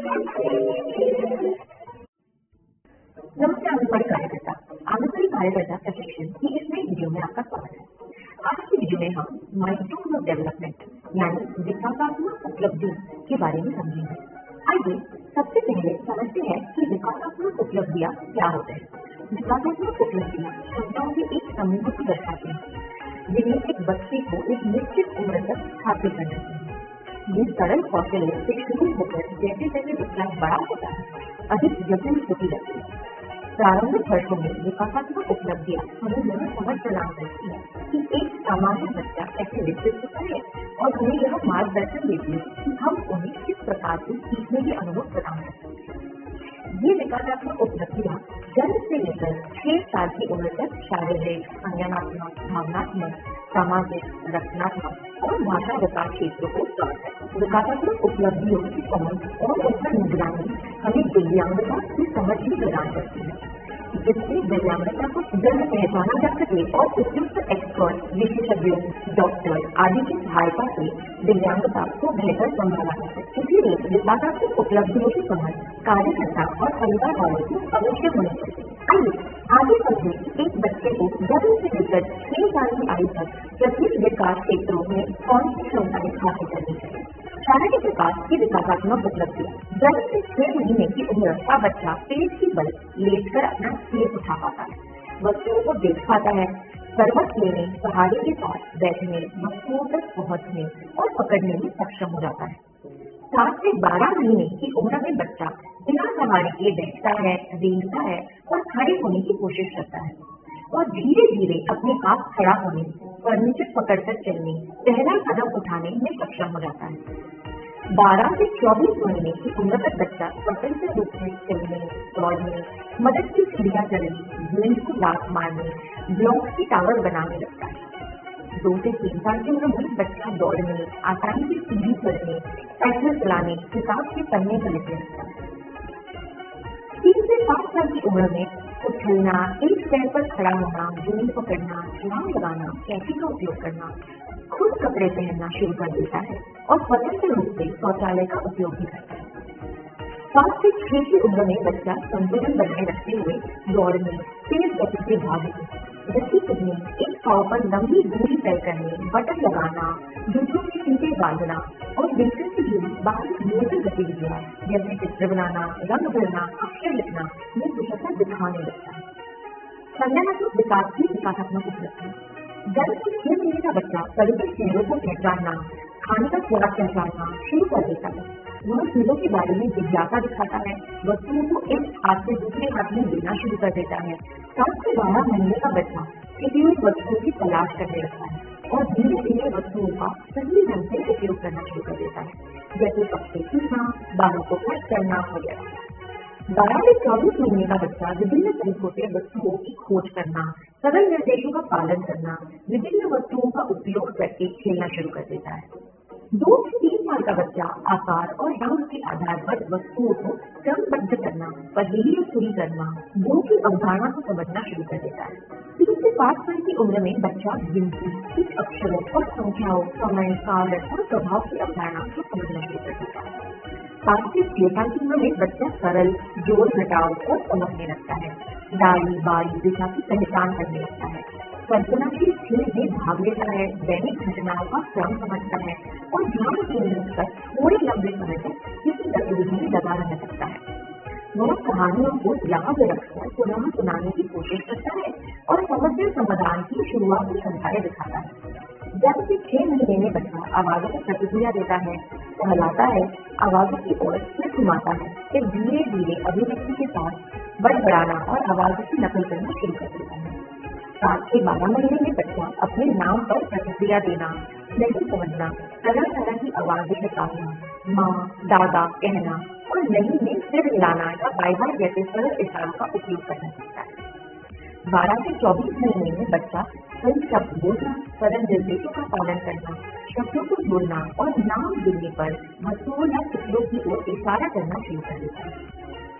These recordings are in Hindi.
नमस्ते आंगनबाड़ी कार्यकर्ता। आंगनबाड़ी कार्यकर्ता प्रशिक्षण की इस नई वीडियो में आपका स्वागत है। आज की वीडियो में हम माइलस्टोन ऑफ डेवलपमेंट यानी विकासात्मक उपलब्धियों के बारे में समझेंगे। आइए सबसे पहले समझते हैं कि विकासात्मक उपलब्धियां क्या होते हैं। विकासात्मक उपलब्धियां क्षमताओं के एक समूह को दर्शाती हैं जिन्हें एक बच्चे को एक निश्चित उम्र तक हासिल करना चाहिए। ये सरल कौशलों से शुरू होकर जैसे जैसे बच्चा बड़ा होता है अधिक जटिल होती जाती है। प्रारंभिक वर्षों में विकासात्मक उपलब्धियां हमें यह समझ प्रदान करती है कि एक सामान्य बच्चा कैसे विकसित होता है और हमें यह मार्गदर्शन देती है कि हम उन्हें किस प्रकार से सीखने के अनुभव प्रदान कर सकते हैं। ये विकासात्मक उपलब्धियां जन्म से लेकर 6 साल की उम्र तक शारीरिक, संज्ञानात्मक, भावनात्मक, सामाजिक, रचनात्मक और भाषा विकास क्षेत्रों को कवर करती है। विकासात्मक उपलब्धियों की समझ और उनका निगरानी हमें दिव्यांगता की समझ भी प्रदान करती है, जिससे दिव्यांगता को जल्द पहचाना जा सके और उपयुक्त एक्सपर्ट, विशेषज्ञों, डॉक्टर आदि की सहायता से दिव्यांगता को बेहतर समझा जा सके। इसलिए विकासात्मक उपलब्धियों की समझ कार्यकर्ता और परिवार वालों को अवश्य होनी चाहिए। आइए आगे समझे एक बच्चे को जन्म से लेकर 6 साल की आयु तक प्रत्येक विकास क्षेत्रों में कौन सी क्षमताएं हासिल करनी चाहिए। शारीरिक विकास की विकासात्मक उपलब्धियां। जन्म से 6 महीने की उम्र का बच्चा पेट की बल लेटकर अपना सिर उठा पाता है, वस्तुओं को देख पाता है, पर्वत लेने, पहाड़ी के पास बैठने, वस्तुओं तक पहुंचने और पकड़ने में सक्षम हो जाता है। 7 से 12 महीने की उम्र में बच्चा बिना सवारी के बैठता है, रेंगता है और खड़े होने की कोशिश करता है और धीरे धीरे अपने आप खड़ा होने, फर्नीचर पकड़कर चलने, पहला कदम उठाने में सक्षम हो जाता है। 12 से 24 महीने की उम्र तक बच्चा स्वतंत्र रूप से चलने, दौड़ने, मदद की सीढ़ियां चलने, गेंद को लात मारने, ब्लॉक की टावर बनाने लगता है। 2 से 3 साल की उम्र में बच्चा दौड़ने, आसानी से सीढ़ी चढ़ने, साइकिल चलाने, किताब के पन्ने पलटने लगता है। 3 से 5 साल की उम्र में उछलना, एक पैर पर खड़ा होना, गेंद पकड़ना, छलांग लगाना, कैंची का उपयोग करना, खुद कपड़े पहनना शुरू कर देता है और स्वतंत्र रूप से शौचालय का उपयोग भी करता है। 5 से 6 की उम्र में बच्चा संतुलन बनाए रखते हुए दौड़ने, तेज गति से भागने, रस्सी कूदने, एक पांव पर लंबी दूरी तय करने, बटन लगाना, जूतों के फीते बांधना और बिल्कुल से जुड़ी बाहरी मोटर गतिविधियां जैसे चित्र बनाना, रंग भरना, अक्षर लिखना में कुशलता दिखाने लगता है। संज्ञानात्मक विकास की विकासात्मक उपलब्धि। जन्म से 6 महीने का बच्चा परिचित चीजों को पहचानना, खाने का स्वाद पहचानना शुरू कर देता है। वह चीजों के बारे में जिज्ञासा दिखाता है, वस्तुओं को एक हाथ से दूसरे हाथ में देना शुरू कर देता है। 7 से 12 महीने का बच्चा किसी भी वस्तुओं की तलाश करने लगता है और धीरे धीरे वस्तुओं का सही ढंग से उपयोग करना शुरू कर देता है, जैसे पत्ते खींचना, बालों को कट करना वगैरह। 12 से 24 महीने का बच्चा विभिन्न तरीकों से वस्तुओं की खोज करना, सरल निर्देशों का पालन करना, विभिन्न वस्तुओं का उपयोग करके खेलना शुरू कर देता है। 2 से 3 साल का बच्चा आकार और रंग के आधार पर वस्तुओं को क्रमबद्ध करना, पहेलियां पूरी करना, दो की अवधारणा को समझना शुरू कर देता है। 3 से 5 साल की उम्र में बच्चा गिनती, कुछ अक्षरों और संख्याओं, समय, कारण और प्रभाव की अवधारणा को समझना शुरू कर देता है। 5 से 6 साल की उम्र में बच्चा सरल, जोड़ घटाव को समझने लगता है, दाई बाई दिशा की पहचान करने लगता है, कल्पनाशील खेल में भाग लेता है, दैनिक घटनाओं का क्रम समझता है और ध्यान केंद्रित कर थोड़े लंबे समय तक किसी गतिविधि में लगा रह सकता है। वह कहानियों को याद रखकर पुनः सुनाने की कोशिश करता है और समस्या समाधान की शुरुआती क्षमताएं दिखाता है। जब से 6 महीने में बच्चा आवाजों को प्रतिक्रिया देता है, कहलाता है, आवाजों की ओर सिर घुमाता है, फिर धीरे धीरे अभिव्यक्ति के साथ बड़बड़ाना और आवाजों की नकल करना शुरू कर देता है। 7 से 12 महीने में बच्चा अपने नाम पर प्रतिक्रिया देना, नहीं समझना, तरह तरह की आवाजें निकालना, माँ, दादा कहना और नहीं में सिर हिलाना या बाय बाय जैसे सरल इशारों का उपयोग करना सीखता है। 12 से 24 महीने में बच्चा कई शब्द बोलना, सरल निर्देशों का पालन करना, शब्दों को जोड़ना और नाम देने पर वस्तुओं या चित्रों की ओर इशारा करना शुरू कर देता है।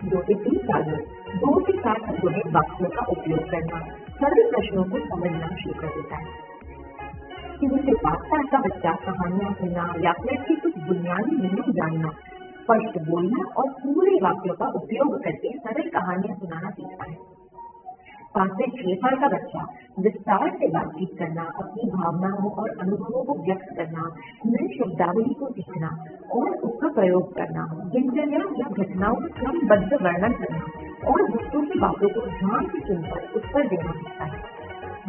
2 से 3 साल में 2 से 4 शब्दों में वाक्यों का उपयोग करना, सरल प्रश्नों को समझना शुरू कर देता है। 3 से 5 साल का बच्चा कहानियां सुनना या फिर की कुछ बुनियादी नियम जानना, स्पष्ट बोलना और पूरे वाक्यों का उपयोग करके सरल कहानियां सुनाना सीखता है। 5 से 6 साल का बच्चा विस्तार से बातचीत करना, अपनी भावनाओं और अनुभवों को व्यक्त करना, नई शब्दावली को सीखना और उसका प्रयोग करना, दिनचर्या या घटनाओं का क्रमबद्ध वर्णन करना और दूसरों की बातों को ध्यान से सुनकर उत्तर देना सीखता है।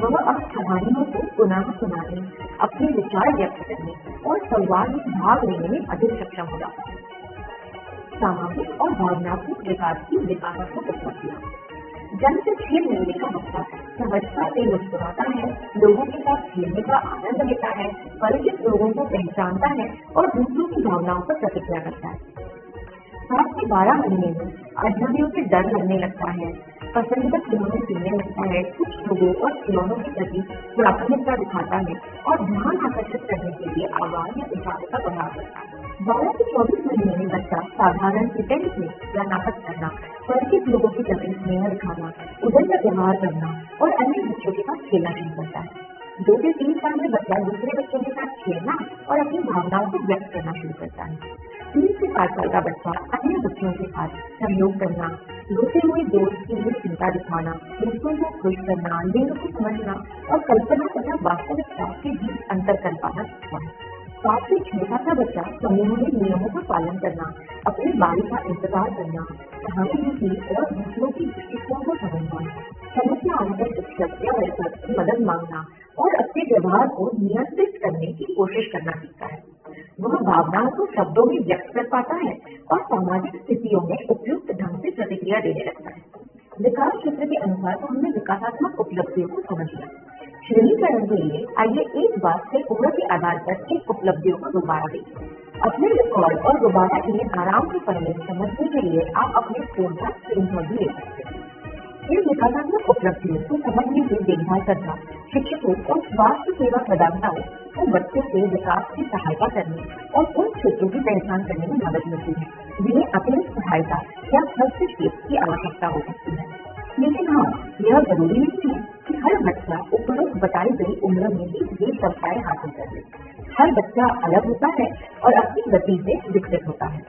वह अब कहानियों को पुनः सुनाने, अपने विचार व्यक्त करने और संवाद में भाग लेने में अधिक सक्षम हो जाता है। सामाजिक और भावनात्मक विकास की विकासात्मक उपलब्धियां। जन्म से 6 महीने का बच्चा सहजता से मुस्कुराता है, लोगों के साथ खेलने का आनंद लेता है, परिचित लोगों को पहचानता है और दूसरों की भावनाओं पर प्रतिक्रिया करता है। 7 से 12 महीने में अजनबियों से डर लगने लगता है, पसंदीदा खिलौने सुनने लगता है, कुछ लोगों और खिलौनों के प्रति प्राथमिकता दिखाता है और ध्यान आकर्षित करने के लिए आवाज या इशारे का व्यवहार करता है। 12 से 24 महीने में बच्चा साधारण सेंटेंस में या नाटक करना, परिचित लोगों के प्रति स्नेह दिखाना, उदंड व्यवहार करना और अन्य बच्चों के साथ खेलना शुरू करता है। 2 से 3 साल में बच्चा दूसरे बच्चों के साथ खेलना और अपनी भावनाओं को व्यक्त करना शुरू करता है। 3 से 5 साल का बच्चा अन्य बच्चों के साथ सहयोग करना, रोते हुए दोस्त के लिए चिंता दिखाना, दूसरों को खुश करना, लिंग को समझना और कल्पना तथा वास्तविकता के बीच अंतर कर पाना सीखता है। 7 से 6 साल का बच्चा समूह में नियमों का पालन करना, अपनी बारी का इंतजार करना, सहानुभूति और दूसरों की दृष्टिकोण को समझना, समस्या आने पर शिक्षक या वरिष्ठ से मदद मांगना और अपने व्यवहार को नियंत्रित करने की कोशिश करना सीखता है। वह भावनाओं को शब्दों में व्यक्त कर पाता है और सामाजिक स्थितियों में उपयुक्त ढंग से प्रतिक्रिया देने लगता है। विकास क्षेत्र के अनुसार हमने विकासात्मक उपलब्धियों को समझ लिया। श्रेणीकरण के लिए आइए एक बार से उम्र के आधार पर इन उपलब्धियों को दोबारा देखें। अपने रिकॉर्ड और दोबारा इन्हें आराम से पढ़ने समझने के लिए आप अपने फोन का स्क्रीनशॉट भी ले सकते हैं। इन विकासात्मक उपलब्धियों को समझने की देखभाल करना शिक्षकों और स्वास्थ्य सेवा प्रदाताओं को बच्चों के विकास की सहायता करने और उन क्षेत्रों की पहचान करने में मदद मिलती है जिन्हें अतिरिक्त सहायता या हस्तक्षेप की आवश्यकता हो सकती है। लेकिन हाँ, यह जरूरी नहीं है कि हर बच्चा उपरोक्त बताई गई उम्र में ही ये क्षमताएं हासिल कर ले। हर बच्चा अलग होता है और अपनी गति से विकसित होता है।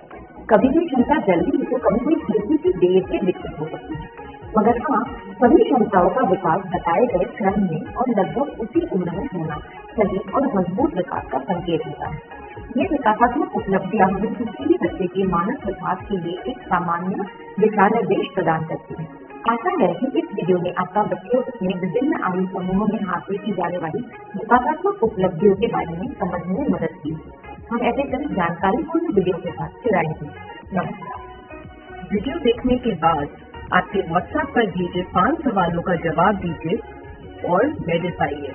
कभी कोई क्षमता जल्दी तो कभी कोई हल्की सी देर से विकसित हो सकती है, मगर हाँ, सभी क्षमताओं का विकास बताए गए क्रम में और लगभग उसी उम्र में होना सही और मजबूत विकास का संकेत होता है। ये विकासात्मक उपलब्धियां हमें किसी भी बच्चे के मानव विकास के लिए एक सामान्य दिशा निर्देश प्रदान करती है। आशा है कि इस वीडियो में आपका बच्चों में विभिन्न आयु समूहों में हासिल की जाने वाली विकासात्मक उपलब्धियों के बारे में समझने में मदद की। हम ऐसे कई जानकारीपूर्ण वीडियो के साथ फिर आएंगे। नमस्कार। वीडियो देखने के बाद आपके व्हाट्सएप पर भेजे 5 सवालों का जवाब दीजिए और मेडिसाइए।